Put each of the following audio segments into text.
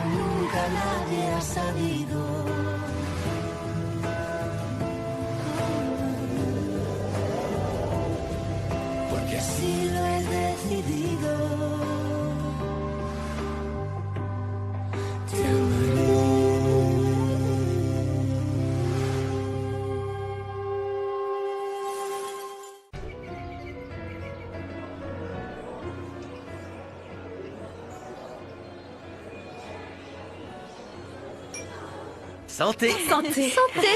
nunca nadie ha sabido. Porque así lo he decidido. Te amaré. Santé! Santé. Santé.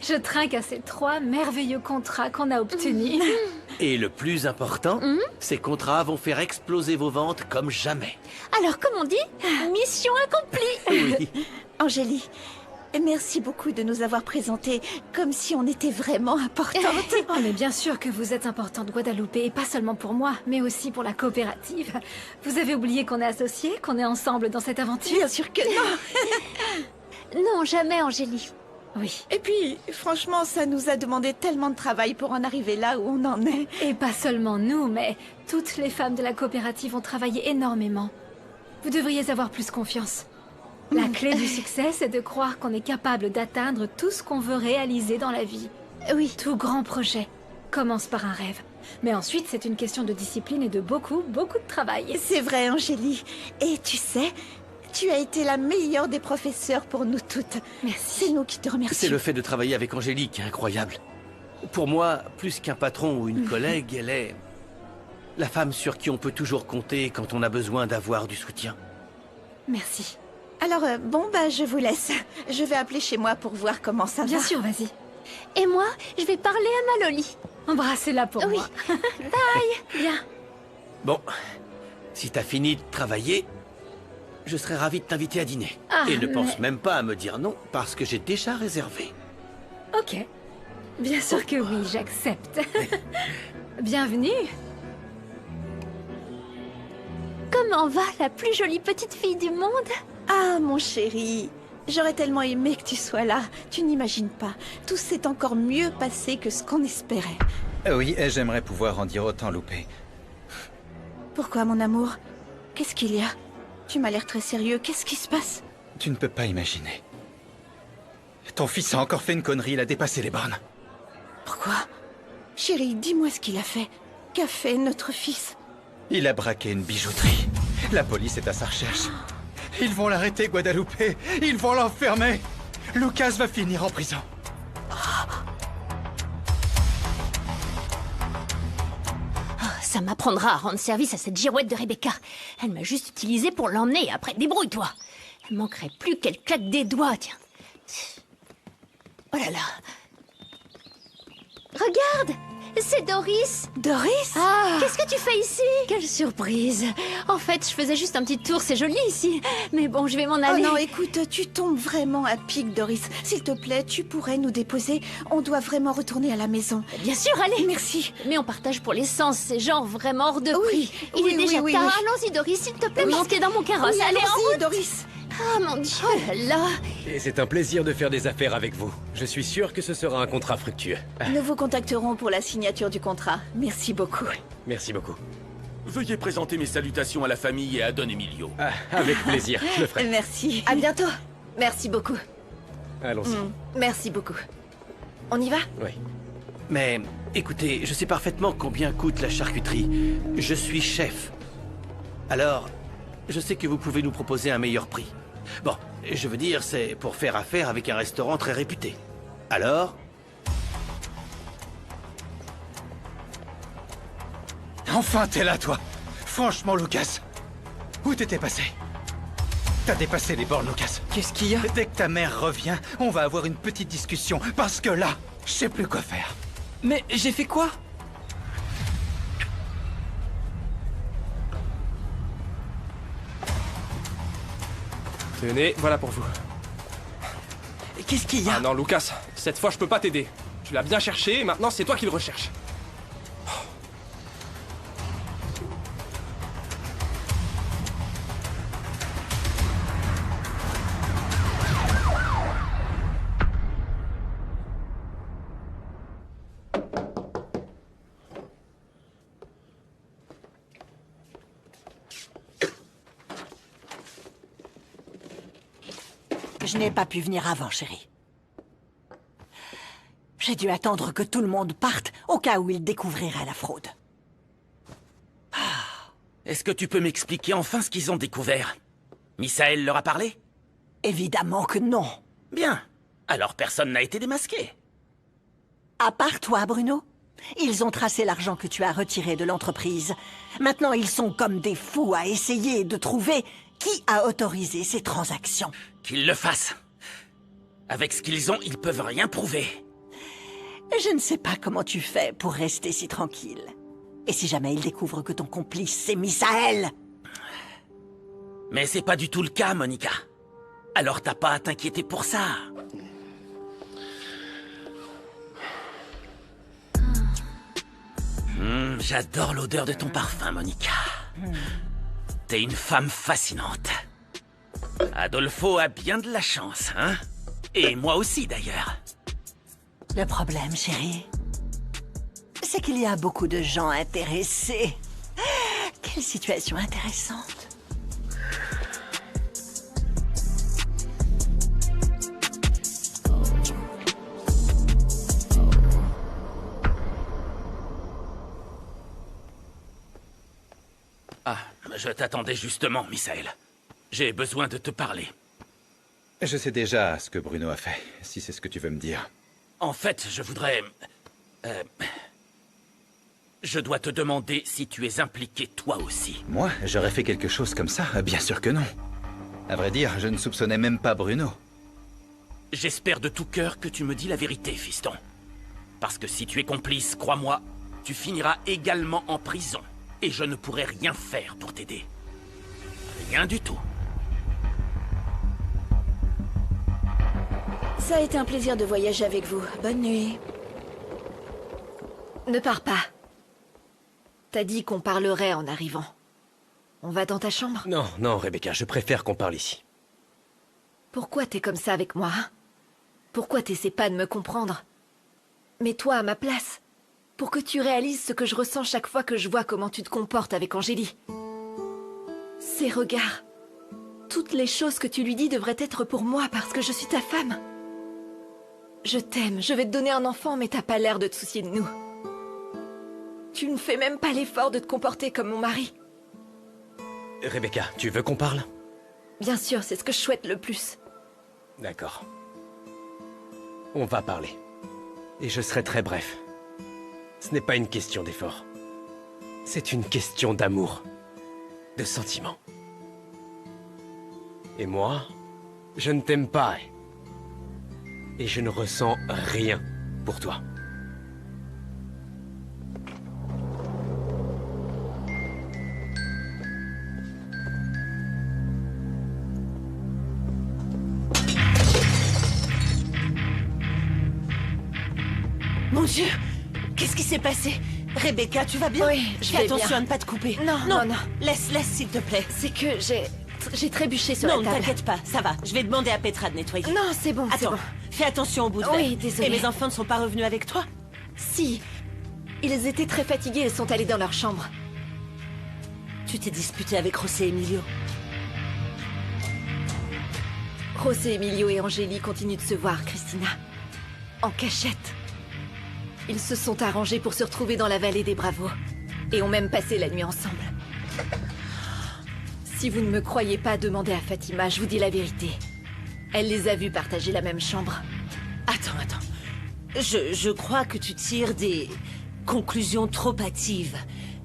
Je trinque à ces 3 merveilleux contrats qu'on a obtenus. Et le plus important, ces contrats vont faire exploser vos ventes comme jamais. Alors, comme on dit, mission accomplie. Oui. Angélie, merci beaucoup de nous avoir présentés comme si on était vraiment importante. Oh, mais bien sûr que vous êtes importante, Guadalupe, et pas seulement pour moi, mais aussi pour la coopérative. Vous avez oublié qu'on est associés, qu'on est ensemble dans cette aventure? Bien sûr que non. Non, jamais, Angélie. Oui. Et puis, franchement, ça nous a demandé tellement de travail pour en arriver là où on en est. Et pas seulement nous, mais toutes les femmes de la coopérative ont travaillé énormément. Vous devriez avoir plus confiance. La clé du succès, c'est de croire qu'on est capable d'atteindre tout ce qu'on veut réaliser dans la vie. Oui. Tout grand projet commence par un rêve. Mais ensuite, c'est une question de discipline et de beaucoup de travail. C'est vrai, Angélie. Et tu sais, tu as été la meilleure des professeurs pour nous toutes. Merci. C'est nous qui te remercions. C'est le fait de travailler avec Angélique qui est incroyable. Pour moi, plus qu'un patron ou une collègue, elle est la femme sur qui on peut toujours compter quand on a besoin d'avoir du soutien. Merci. Alors, je vous laisse. Je vais appeler chez moi pour voir comment ça va. Bien sûr, vas-y. Et moi, je vais parler à Malloly. Embrassez-la pour Oui. moi. Bye. Bien. Bon, si t'as fini de travailler, je serais ravi de t'inviter à dîner. Ah, Et ne pense mais- même pas à me dire non, parce que j'ai déjà réservé. Ok. Bien sûr que oui, j'accepte. Bienvenue. Comment va la plus jolie petite fille du monde? Ah, mon chéri, j'aurais tellement aimé que tu sois là. Tu n'imagines pas. Tout s'est encore mieux passé que ce qu'on espérait. Oui, et j'aimerais pouvoir en dire autant, Loupé. Pourquoi, mon amour? Qu'est-ce qu'il y a? Tu m'as l'air très sérieux. Qu'est-ce qui se passe? Tu ne peux pas imaginer. Ton fils a encore fait une connerie, il a dépassé les bornes. Pourquoi? Chérie, dis-moi ce qu'il a fait. Qu'a fait notre fils? Il a braqué une bijouterie. La police est à sa recherche. Ils vont l'arrêter, Guadalupe. Ils vont l'enfermer. Lucas va finir en prison. Ça m'apprendra à rendre service à cette girouette de Rebecca. Elle m'a juste utilisé pour l'emmener et après, débrouille-toi. Il manquerait plus qu'elle claque des doigts, tiens. Oh là là. Regarde, c'est Doris. Doris? Ah, qu'est-ce que tu fais ici? Quelle surprise. En fait, je faisais juste un petit tour, c'est joli ici. Mais bon, je vais m'en Oh aller. non, écoute, tu tombes vraiment à pic, Doris. S'il te plaît, tu pourrais nous déposer. On doit vraiment retourner à la maison. Bien sûr, allez. Merci. Mais on partage pour l'essence, c'est genre vraiment hors de Oui, prix. Il oui, est déjà oui, tard. oui. Allons-y, Doris, s'il te plaît, Oui. montez dans mon carrosse. Oui, allez, en allons-y, route. Doris. Oh mon Dieu, oh là là. Et c'est un plaisir de faire des affaires avec vous. Je suis sûr que ce sera un contrat fructueux. Nous vous contacterons pour la signature du contrat. Merci beaucoup. Merci beaucoup. Veuillez présenter mes salutations à la famille et à Don Emilio. Ah, avec plaisir, je le ferai. Merci. À bientôt. Merci beaucoup. Allons-y. Merci beaucoup. On y va? Oui. Mais écoutez, je sais parfaitement combien coûte la charcuterie. Je suis chef. Alors, je sais que vous pouvez nous proposer un meilleur prix. Bon, je veux dire, c'est pour faire affaire avec un restaurant très réputé. Alors, Enfin, t'es là, toi. Franchement, Lucas. Où t'étais passé? T'as dépassé les bornes, Lucas. qu'est-ce qu'il y a? Dès que ta mère revient, on va avoir une petite discussion. Parce que là, je sais plus quoi faire. Mais j'ai fait quoi? Tenez, voilà pour vous. Qu'est-ce qu'il y a? Ah non, Lucas, cette fois je peux pas t'aider. Tu l'as bien cherché et maintenant c'est toi qui le recherches. Je n'ai pas pu venir avant, chérie. J'ai dû attendre que tout le monde parte, au cas où ils découvriraient la fraude. Est-ce que tu peux m'expliquer enfin ce qu'ils ont découvert? Misaël leur a parlé? Évidemment que non. Bien. Alors personne n'a été démasqué. À part toi, Bruno. Ils ont tracé l'argent que tu as retiré de l'entreprise. Maintenant, ils sont comme des fous à essayer de trouver qui a autorisé ces transactions. Qu'ils le fassent. Avec ce qu'ils ont, ils peuvent rien prouver. Je ne sais pas comment tu fais pour rester si tranquille. Et si jamais ils découvrent que ton complice, c'est Misaël? Mais c'est pas du tout le cas, Monica. Alors t'as pas à t'inquiéter pour ça. J'adore l'odeur de ton parfum, Monica. T'es une femme fascinante. Adolfo a bien de la chance, hein? Et moi aussi, d'ailleurs. Le problème, chérie, c'est qu'il y a beaucoup de gens intéressés. Quelle situation intéressante. Ah, je t'attendais justement, Misaël. J'ai besoin de te parler. Je sais déjà ce que Bruno a fait, si c'est ce que tu veux me dire. En fait, je voudrais... Je dois te demander si tu es impliqué toi aussi. Moi, j'aurais fait quelque chose comme ça? Bien sûr que non. À vrai dire, je ne soupçonnais même pas Bruno. J'espère de tout cœur que tu me dis la vérité, fiston. Parce que si tu es complice, crois-moi, tu finiras également en prison. Et je ne pourrai rien faire pour t'aider. Rien du tout. Ça a été un plaisir de voyager avec vous. Bonne nuit. Ne pars pas. T'as dit qu'on parlerait en arrivant. On va dans ta chambre? Non, non, Rebecca, je préfère qu'on parle ici. Pourquoi t'es comme ça avec moi, hein? Pourquoi t'essaies pas de me comprendre? Mets-toi à ma place. Pour que tu réalises ce que je ressens chaque fois que je vois comment tu te comportes avec Angélie. Ces regards. Toutes les choses que tu lui dis devraient être pour moi parce que je suis ta femme. Je t'aime, je vais te donner un enfant, mais t'as pas l'air de te soucier de nous. Tu ne fais même pas l'effort de te comporter comme mon mari. Rebecca, tu veux qu'on parle? Bien sûr, c'est ce que je souhaite le plus. D'accord. On va parler. Et je serai très bref. Ce n'est pas une question d'effort. C'est une question d'amour. De sentiment. Et moi, je ne t'aime pas. Et je ne ressens rien pour toi. Mon Dieu! Qu'est-ce qui s'est passé? Rebecca, tu vas bien? Oui, je vais attention bien. à ne pas te couper. Non, non, non. Laisse, s'il te plaît. C'est que j'ai trébuché sur Non, la ne table. t'inquiète pas, ça va. Je vais demander à Petra de nettoyer. Non, c'est bon, c'est Attends, bon. fais attention au bout de verre. Oui, désolée. Et mes enfants ne sont pas revenus avec toi? Si. Ils étaient très fatigués et sont allés dans leur chambre. Tu t'es disputé avec José Emilio. José Emilio et Angélie continuent de se voir, Christina. En cachette. Ils se sont arrangés pour se retrouver dans la vallée des Bravos. Et ont même passé la nuit ensemble. Si vous ne me croyez pas, demandez à Fatima, je vous dis la vérité. Elle les a vus partager la même chambre. Attends. Je crois que tu tires des conclusions trop hâtives.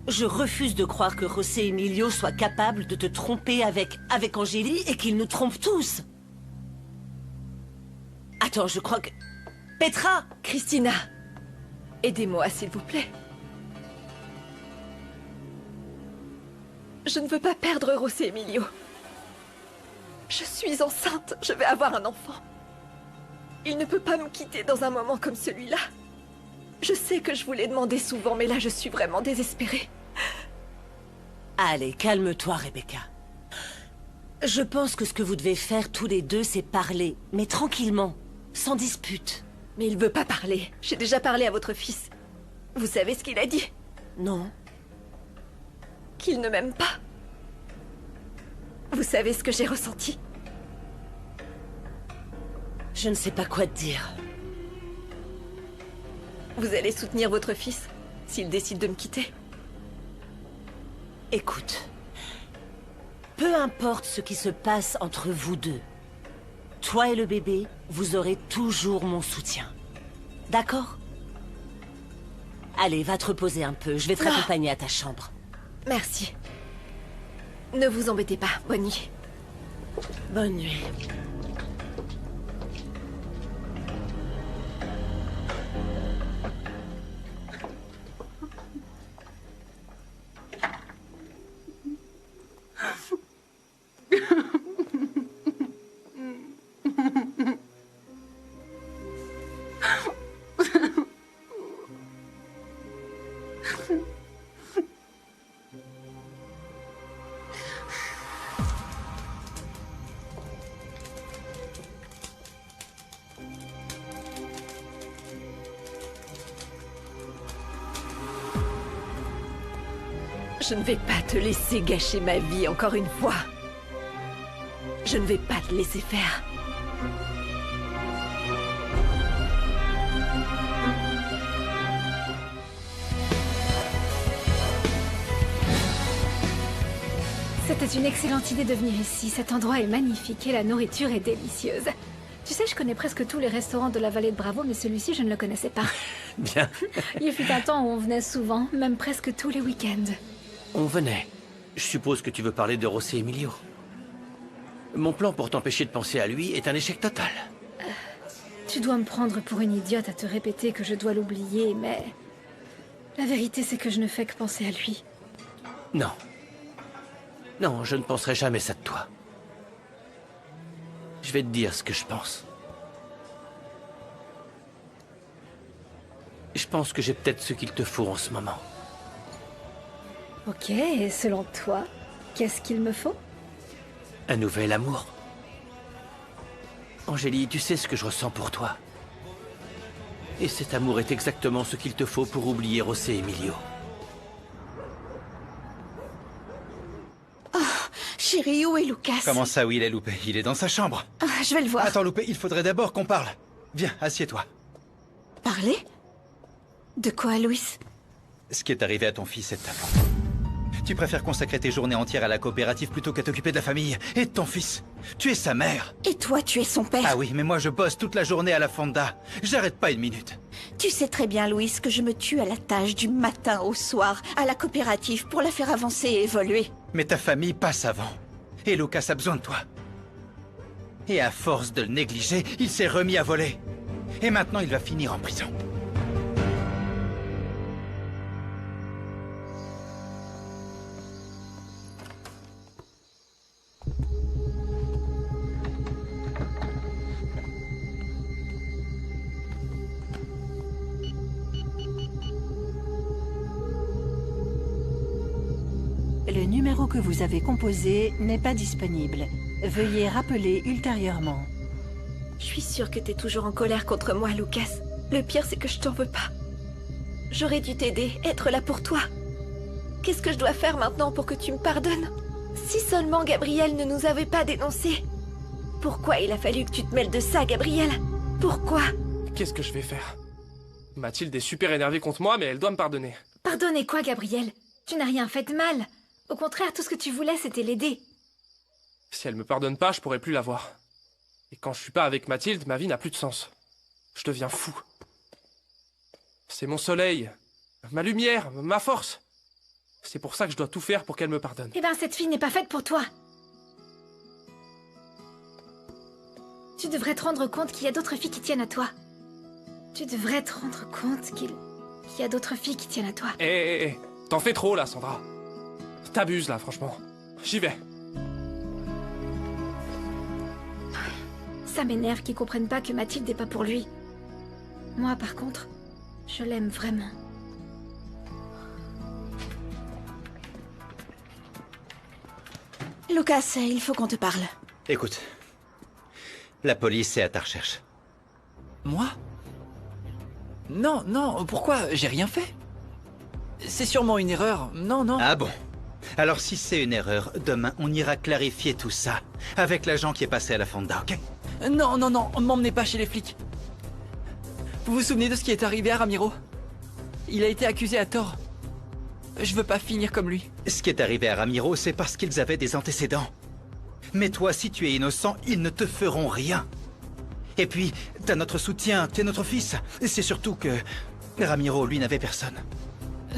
Je refuse de croire que José Emilio soit capable de te tromper avec Angélie et qu'il nous trompe tous. Attends, je crois que... Petra! Christina, aidez-moi, s'il vous plaît. Je ne veux pas perdre José Emilio. Je suis enceinte, je vais avoir un enfant. Il ne peut pas me quitter dans un moment comme celui-là. Je sais que je vous l'ai demandé souvent, mais là je suis vraiment désespérée. Allez, calme-toi, Rebecca. Je pense que ce que vous devez faire tous les deux, c'est parler, mais tranquillement, sans dispute. Mais il veut pas parler. J'ai déjà parlé à votre fils. Vous savez ce qu'il a dit? Non. Qu'il ne m'aime pas. Vous savez ce que j'ai ressenti? Je ne sais pas quoi te dire. Vous allez soutenir votre fils s'il décide de me quitter? Écoute, peu importe ce qui se passe entre vous deux, toi et le bébé, vous aurez toujours mon soutien. D'accord? Allez, va te reposer un peu, je vais te raccompagner à ta chambre. Merci. Ne vous embêtez pas. Bonne nuit. Bonne nuit. Je ne vais pas te laisser gâcher ma vie encore une fois. Je ne vais pas te laisser faire. C'était une excellente idée de venir ici. Cet endroit est magnifique et la nourriture est délicieuse. Tu sais, je connais presque tous les restaurants de la vallée de Bravo, mais celui-ci, je ne le connaissais pas. Bien. Il fut un temps où on venait souvent, même presque tous les week-ends. On venait. Je suppose que tu veux parler de José Emilio. Mon plan pour t'empêcher de penser à lui est un échec total. Tu dois me prendre pour une idiote à te répéter que je dois l'oublier, mais... La vérité, c'est que je ne fais que penser à lui. Non. Non, je ne penserai jamais ça de toi. Je vais te dire ce que je pense. Je pense que j'ai peut-être ce qu'il te faut en ce moment. Ok, et selon toi, qu'est-ce qu'il me faut? Un nouvel amour. Angélie, tu sais ce que je ressens pour toi. Et cet amour est exactement ce qu'il te faut pour oublier José Emilio. Chérie, où est Lucas? Comment ça, où il est, Loupé? Il est dans sa chambre. Ah, je vais le voir. Attends, Loupé, il faudrait d'abord qu'on parle. Viens, assieds-toi. Parler? De quoi, Louis? Ce qui est arrivé à ton fils est de ta faute. Tu préfères consacrer tes journées entières à la coopérative plutôt qu'à t'occuper de la famille et de ton fils. Tu es sa mère. Et toi, tu es son père. Ah oui, mais moi je bosse toute la journée à la fonda. J'arrête pas une minute. Tu sais très bien, Louis, que je me tue à la tâche du matin au soir, à la coopérative, pour la faire avancer et évoluer. Mais ta famille passe avant. Et Lucas a besoin de toi. Et à force de le négliger, il s'est remis à voler. Et maintenant, il va finir en prison. Le numéro que vous avez composé n'est pas disponible. Veuillez rappeler ultérieurement. Je suis sûre que t'es toujours en colère contre moi, Lucas. Le pire, c'est que je t'en veux pas. J'aurais dû t'aider, être là pour toi. Qu'est-ce que je dois faire maintenant pour que tu me pardonnes? Si seulement Gabriel ne nous avait pas dénoncés. Pourquoi il a fallu que tu te mêles de ça, Gabriel? Pourquoi? Qu'est-ce que je vais faire? Mathilde est super énervée contre moi, mais elle doit me pardonner. Pardonnez quoi, Gabriel? Tu n'as rien fait de mal. Au contraire, tout ce que tu voulais, c'était l'aider. Si elle me pardonne pas, je pourrai plus la voir. Et quand je suis pas avec Mathilde, ma vie n'a plus de sens. Je deviens fou. C'est mon soleil, ma lumière, ma force. C'est pour ça que je dois tout faire pour qu'elle me pardonne. Eh ben, cette fille n'est pas faite pour toi. Tu devrais te rendre compte qu'il y a d'autres filles qui tiennent à toi. Tu devrais te rendre compte qu'il y a d'autres filles qui tiennent à toi. Hé, t'en fais trop là, Sandra. T'abuses là, franchement. J'y vais. Ça m'énerve qu'ils comprennent pas que Mathilde n'est pas pour lui. Moi, par contre, je l'aime vraiment. Lucas, il faut qu'on te parle. Écoute, la police est à ta recherche. Moi? Non, non, pourquoi? J'ai rien fait. C'est sûrement une erreur. Non, non. Ah bon? Alors si c'est une erreur, demain on ira clarifier tout ça avec l'agent qui est passé à la fonda, ok? Non, non, non, m'emmenez pas chez les flics. Vous vous souvenez de ce qui est arrivé à Ramiro? Il a été accusé à tort. Je veux pas finir comme lui. Ce qui est arrivé à Ramiro, c'est parce qu'ils avaient des antécédents. Mais toi, si tu es innocent, ils ne te feront rien. Et puis, t'as notre soutien, t'es notre fils. Et c'est surtout que Ramiro, lui, n'avait personne.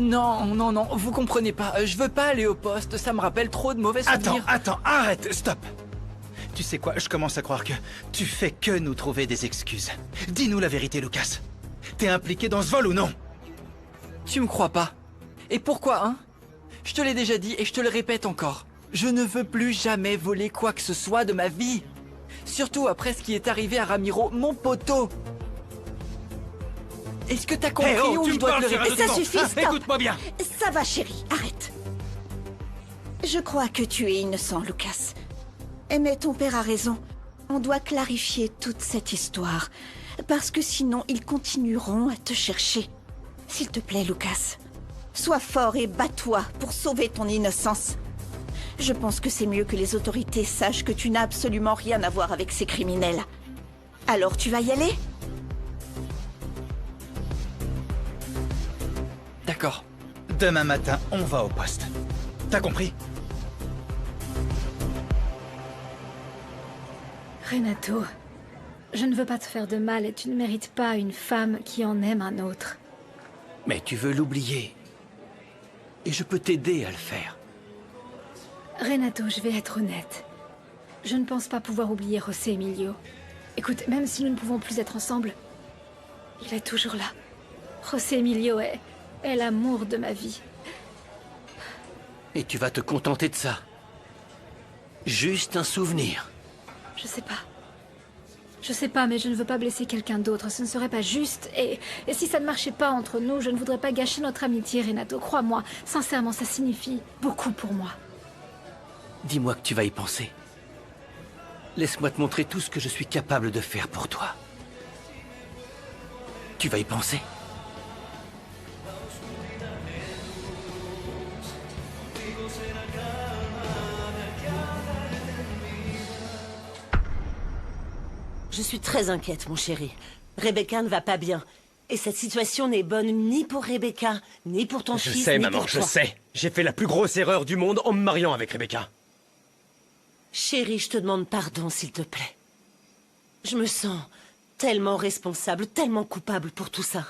Non, non, non, vous comprenez pas. Je veux pas aller au poste, ça me rappelle trop de mauvais souvenirs. Attends, arrête, stop. Tu sais quoi, je commence à croire que tu fais que nous trouver des excuses. Dis-nous la vérité, Lucas. T'es impliqué dans ce vol ou non? Tu me crois pas? Et pourquoi, hein? Je te l'ai déjà dit et je te le répète encore. Je ne veux plus jamais voler quoi que ce soit de ma vie. Surtout après ce qui est arrivé à Ramiro, mon poteau. Est-ce que t'as compris où je dois te le répéter? Ça suffit, stop. Écoute-moi bien. Ça va, chérie, arrête. Je crois que tu es innocent, Lucas. Mais ton père a raison. On doit clarifier toute cette histoire. Parce que sinon, ils continueront à te chercher. S'il te plaît, Lucas, sois fort et bats-toi pour sauver ton innocence. Je pense que c'est mieux que les autorités sachent que tu n'as absolument rien à voir avec ces criminels. Alors tu vas y aller? D'accord. Demain matin, on va au poste. T'as compris? Renato, je ne veux pas te faire de mal et tu ne mérites pas une femme qui en aime un autre. Mais tu veux l'oublier. Et je peux t'aider à le faire. Renato, je vais être honnête. Je ne pense pas pouvoir oublier José Emilio. Écoute, même si nous ne pouvons plus être ensemble, il est toujours là. José Emilio est l'amour de ma vie. Et tu vas te contenter de ça. Juste un souvenir. Je sais pas. Je sais pas, mais je ne veux pas blesser quelqu'un d'autre. Ce ne serait pas juste. Et si ça ne marchait pas entre nous, je ne voudrais pas gâcher notre amitié, Renato. Crois-moi, sincèrement, ça signifie beaucoup pour moi. Dis-moi que tu vas y penser. Laisse-moi te montrer tout ce que je suis capable de faire pour toi. Tu vas y penser. Je suis très inquiète, mon chéri. Rebecca ne va pas bien. Et cette situation n'est bonne ni pour Rebecca, ni pour ton fils, Je sais, ni maman, pour je toi. sais. J'ai fait la plus grosse erreur du monde en me mariant avec Rebecca. Chérie, je te demande pardon, s'il te plaît. Je me sens tellement responsable, tellement coupable pour tout ça.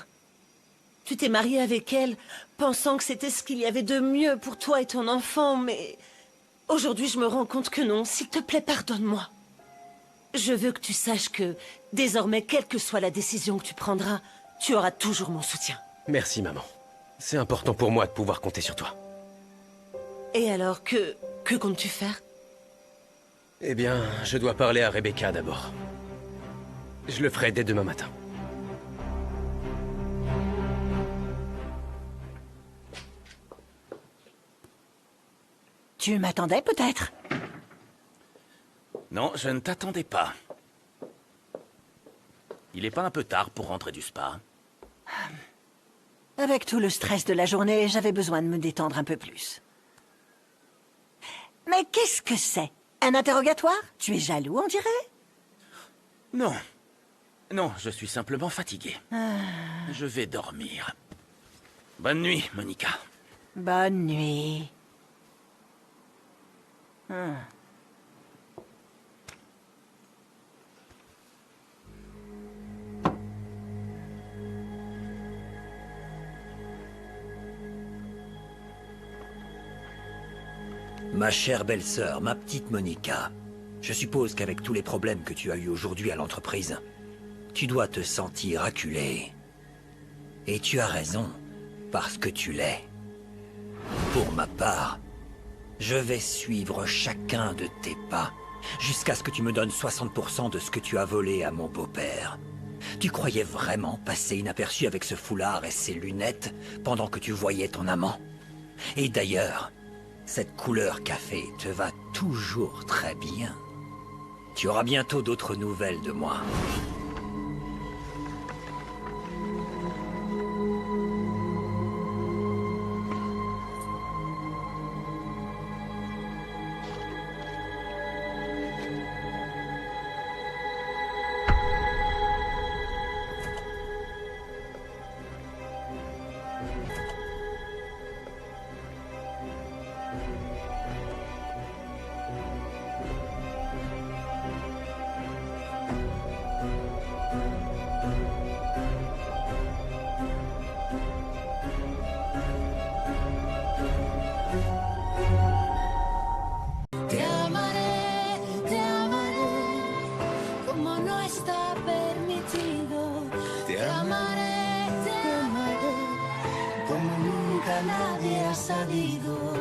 Tu t'es marié avec elle, pensant que c'était ce qu'il y avait de mieux pour toi et ton enfant, mais... Aujourd'hui, je me rends compte que non. S'il te plaît, pardonne-moi. Je veux que tu saches que, désormais, quelle que soit la décision que tu prendras, tu auras toujours mon soutien. Merci, maman. C'est important pour moi de pouvoir compter sur toi. Et alors, que comptes-tu faire? Eh bien, je dois parler à Rebecca d'abord. Je le ferai dès demain matin. Tu m'attendais peut-être? Non, je ne t'attendais pas. Il est pas un peu tard pour rentrer du spa? Avec tout le stress de la journée, j'avais besoin de me détendre un peu plus. Mais qu'est-ce que c'est? Un interrogatoire? Tu es jaloux, on dirait? Non. Non, je suis simplement fatigué. Je vais dormir. Bonne nuit, Monica. Bonne nuit. Ma chère belle-sœur, ma petite Monica, je suppose qu'avec tous les problèmes que tu as eus aujourd'hui à l'entreprise, tu dois te sentir acculée. Et tu as raison, parce que tu l'es. Pour ma part, je vais suivre chacun de tes pas, jusqu'à ce que tu me donnes 60% de ce que tu as volé à mon beau-père. Tu croyais vraiment passer inaperçu avec ce foulard et ces lunettes pendant que tu voyais ton amant? Et d'ailleurs, cette couleur café te va toujours très bien. Tu auras bientôt d'autres nouvelles de moi. nadie ha sabido.